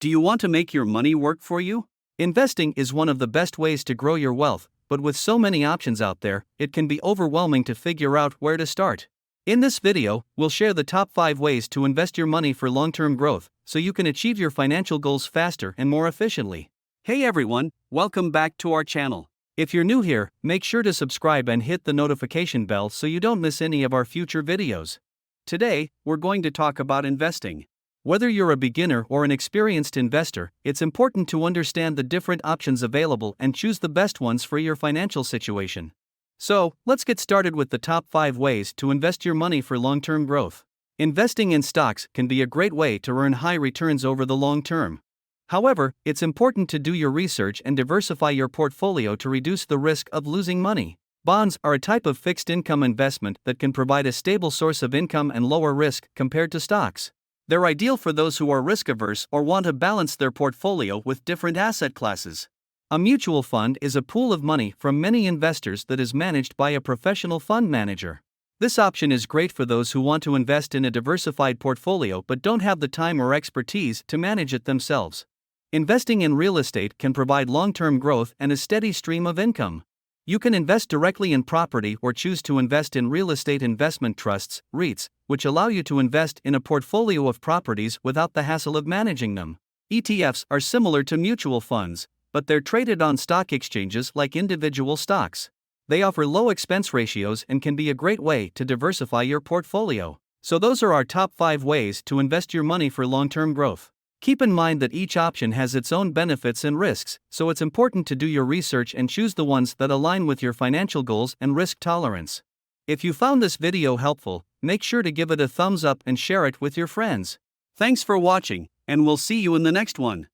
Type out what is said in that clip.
Do you want to make your money work for you? Investing is one of the best ways to grow your wealth, but with so many options out there, it can be overwhelming to figure out where to start. In this video, we'll share the top 5 ways to invest your money for long-term growth, so you can achieve your financial goals faster and more efficiently. Hey everyone, welcome back to our channel. If you're new here, make sure to subscribe and hit the notification bell so you don't miss any of our future videos. Today, we're going to talk about investing. Whether you're a beginner or an experienced investor, it's important to understand the different options available and choose the best ones for your financial situation. So, let's get started with the top 5 ways to invest your money for long-term growth. Investing in stocks can be a great way to earn high returns over the long term. However, it's important to do your research and diversify your portfolio to reduce the risk of losing money. Bonds are a type of fixed income investment that can provide a stable source of income and lower risk compared to stocks. They're ideal for those who are risk-averse or want to balance their portfolio with different asset classes. A mutual fund is a pool of money from many investors that is managed by a professional fund manager. This option is great for those who want to invest in a diversified portfolio but don't have the time or expertise to manage it themselves. Investing in real estate can provide long-term growth and a steady stream of income. You can invest directly in property or choose to invest in real estate investment trusts, REITs, which allow you to invest in a portfolio of properties without the hassle of managing them. ETFs are similar to mutual funds, but they're traded on stock exchanges like individual stocks. They offer low expense ratios and can be a great way to diversify your portfolio. So those are our top 5 ways to invest your money for long-term growth. Keep in mind that each option has its own benefits and risks, so it's important to do your research and choose the ones that align with your financial goals and risk tolerance. If you found this video helpful, make sure to give it a thumbs up and share it with your friends. Thanks for watching, and we'll see you in the next one.